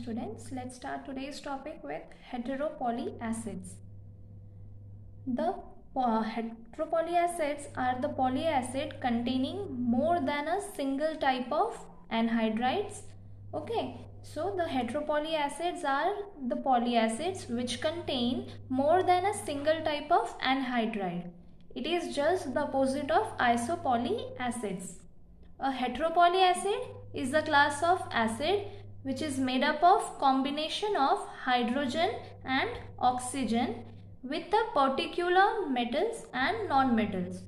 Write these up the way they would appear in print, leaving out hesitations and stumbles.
students. Let's start today's topic with heteropolyacids. The heteropolyacids are the polyacid containing more than a single type of anhydrides. Okay, so the heteropolyacids are the polyacids which contain more than a single type of anhydride. It is just the opposite of isopolyacids. A heteropolyacid is a class of acid which is made up of combination of hydrogen and oxygen with the particular metals and non-metals.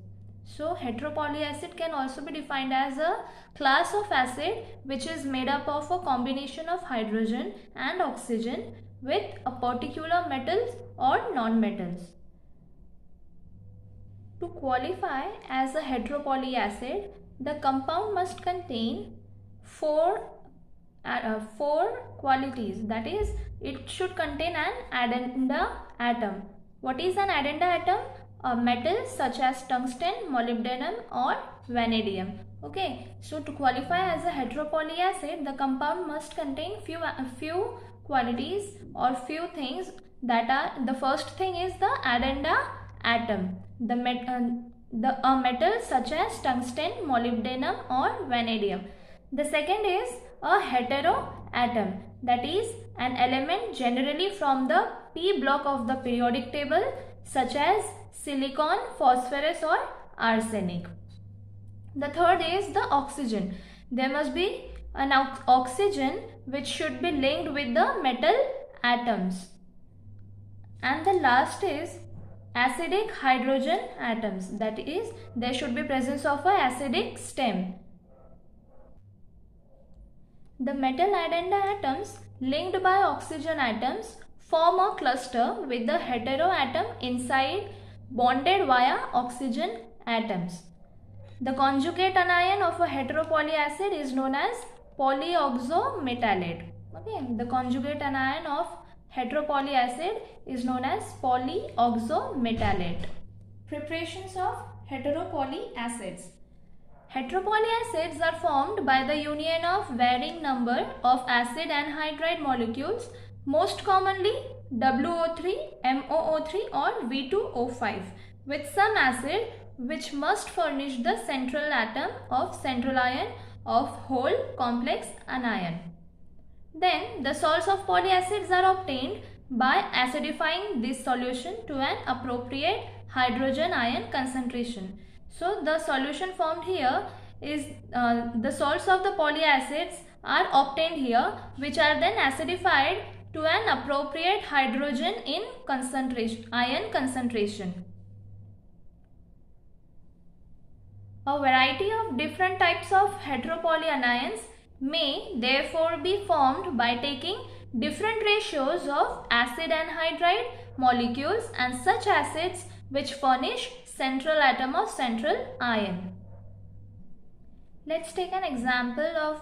So heteropolyacid can also be defined as a class of acid which is made up of a combination of hydrogen and oxygen with a particular metals or non-metals. To qualify as a heteropolyacid, the compound must contain four qualities. That is, it should contain an addenda atom. What is an addenda atom? A metal such as tungsten, molybdenum or vanadium. Okay, so to qualify as a heteropolyacid, the compound must contain few qualities or few things. That are, the first thing is the addenda atom. A metal such as tungsten, molybdenum or vanadium. The second is a heteroatom, that is an element generally from the p block of the periodic table such as silicon, phosphorus or arsenic. The third is the oxygen. There must be an oxygen which should be linked with the metal atoms. And the last is acidic hydrogen atoms, that is there should be presence of a acidic stem. The metal addenda atoms linked by oxygen atoms form a cluster with the heteroatom inside bonded via oxygen atoms. The conjugate anion of a heteropolyacid is known as polyoxometallate. Okay, the conjugate anion of heteropolyacid is known as polyoxometallate. Preparations of heteropolyacids. Heteropolyacids are formed by the union of varying number of acid anhydride molecules, most commonly WO3, MOO3 or V2O5, with some acid which must furnish the central atom of central ion of whole complex anion. Then the salts of polyacids are obtained by acidifying this solution to an appropriate hydrogen ion concentration. So the solution formed here is the salts of the polyacids are obtained here, which are then acidified to an appropriate hydrogen in ion concentration. A variety of different types of heteropolyanions may therefore be formed by taking different ratios of acid anhydride molecules and such acids which furnish central atom of central ion. Let's take an example of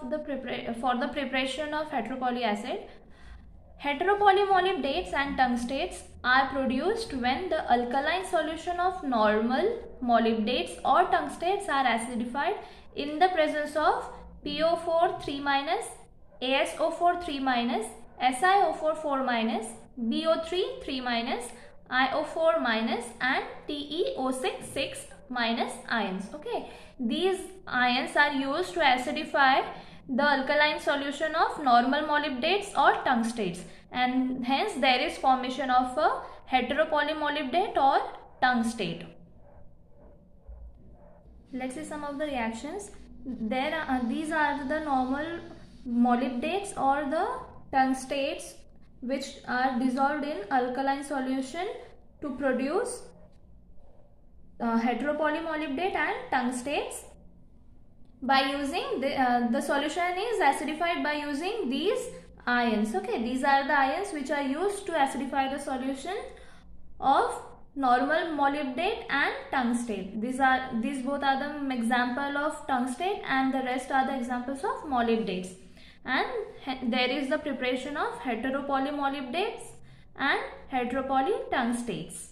for the preparation of heteropolyacid. Heteropolymolybdates and tungstates are produced when the alkaline solution of normal molybdates or tungstates are acidified in the presence of PO4 3-, ASO4 3-, SiO4 4-, BO3 3-, IO4- and TeO6 6- ions. Okay, these ions are used to acidify the alkaline solution of normal molybdates or tungstates, and hence there is formation of a heteropolymolybdate or tungstate. Let's see some of the reactions. These are the normal molybdates or the tungstates which are dissolved in alkaline solution to produce heteropolymolybdate and tungstates. By using the solution is acidified by using these ions. Okay, these are the ions which are used to acidify the solution of normal molybdate and tungstate. These both are the example of tungstate and the rest are the examples of molybdates. And there is the preparation of heteropolymolybdates and heteropolystungstates.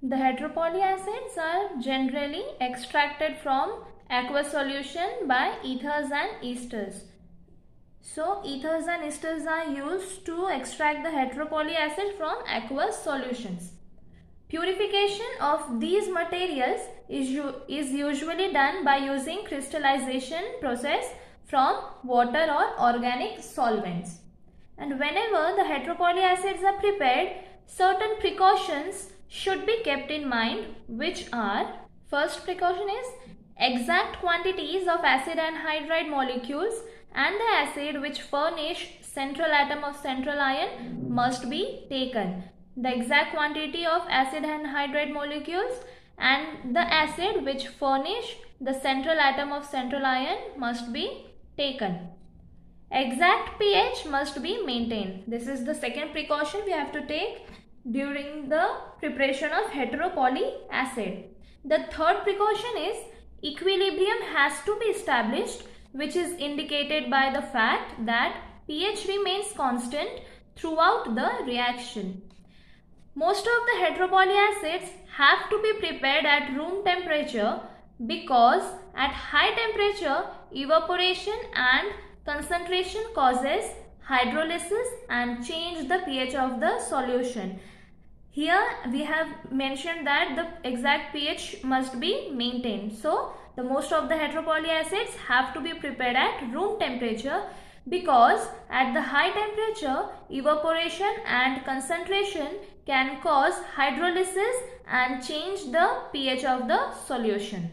The heteropolyacids are generally extracted from aqueous solution by ethers and esters. So ethers and esters are used to extract the heteropoly acid from aqueous solutions. Purification of these materials is usually done by using crystallization process from water or organic solvents. And whenever the heteropoly acids are prepared, certain precautions should be kept in mind, which are: first precaution is exact quantities of acid anhydride molecules and the acid which furnish central atom of central ion must be taken. The exact quantity of acid anhydride molecules and the acid which furnish the central atom of central ion must be taken. Exact pH must be maintained. This is the second precaution we have to take during the preparation of heteropoly acid. The third precaution is equilibrium has to be established, which is indicated by the fact that pH remains constant throughout the reaction. Most of the heteropoly acids have to be prepared at room temperature because at high temperature evaporation and concentration causes hydrolysis and change the pH of the solution. Here we have mentioned that the exact pH must be maintained. So the most of the heteropoly acids have to be prepared at room temperature because at the high temperature evaporation and concentration can cause hydrolysis and change the pH of the solution.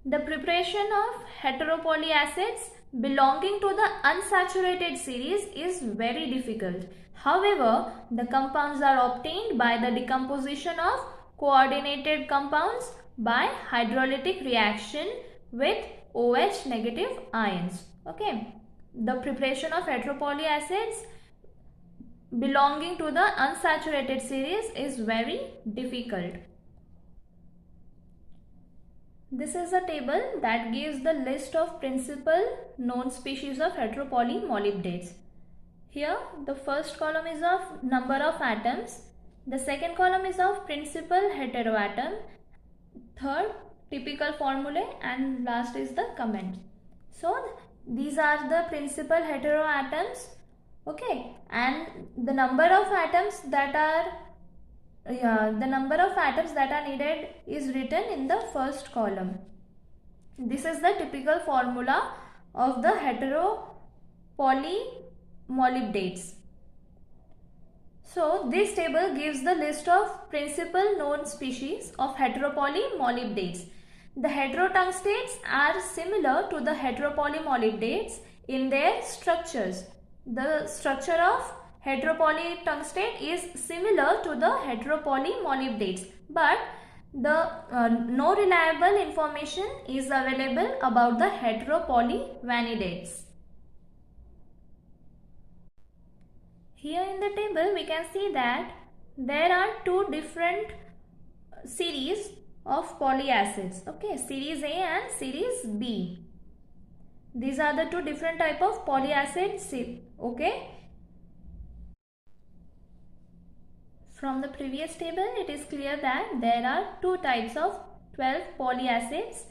The preparation of heteropoly acids belonging to the unsaturated series is very difficult. However, the compounds are obtained by the decomposition of coordinated compounds by hydrolytic reaction with OH negative ions. Okay. The preparation of heteropoly acids belonging to the unsaturated series is very difficult. This is a table that gives the list of principal known species of heteropoly molybdates. Here the first column is of number of atoms, the second column is of principal heteroatom, third typical formulae, and last is the comment. So these are the principal heteroatoms, okay, and the number of atoms that are needed is written in the first column. This is the typical formula of the heteropoly molybdates. So this table gives the list of principal known species of heteropoly molybdates. The heterotungstates are similar to the heteropoly molybdates in their structures. The structure of heteropoly tungstate is similar to the heteropoly molybdates, but no reliable information is available about the heteropoly vanidates. Here in the table we can see that there are two different series of polyacids, okay, series A and series B. These are the two different type of polyacids, okay. From the previous table it is clear that there are two types of 12 polyacids,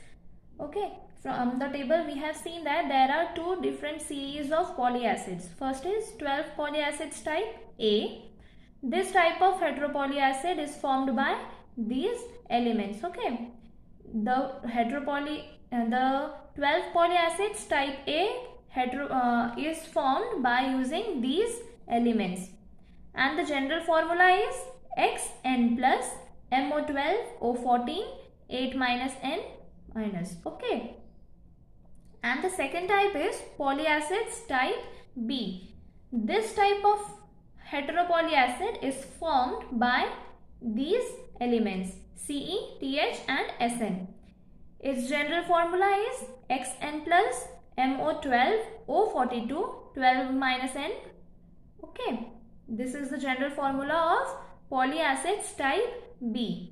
okay. From the table we have seen that there are two different series of polyacids. First is 12 polyacids type A. This type of heteropoly acid is formed by these elements, okay. The 12 polyacids type A is formed by using these elements, and the general formula is Xn plus MO12O14 8 minus N minus, okay. And the second type is polyacids type B. This type of heteropoly acid is formed by these elements Ce, Th and Sn. Its general formula is Xn plus MO12O42 12 minus N, okay. This is the general formula of polyacids type B.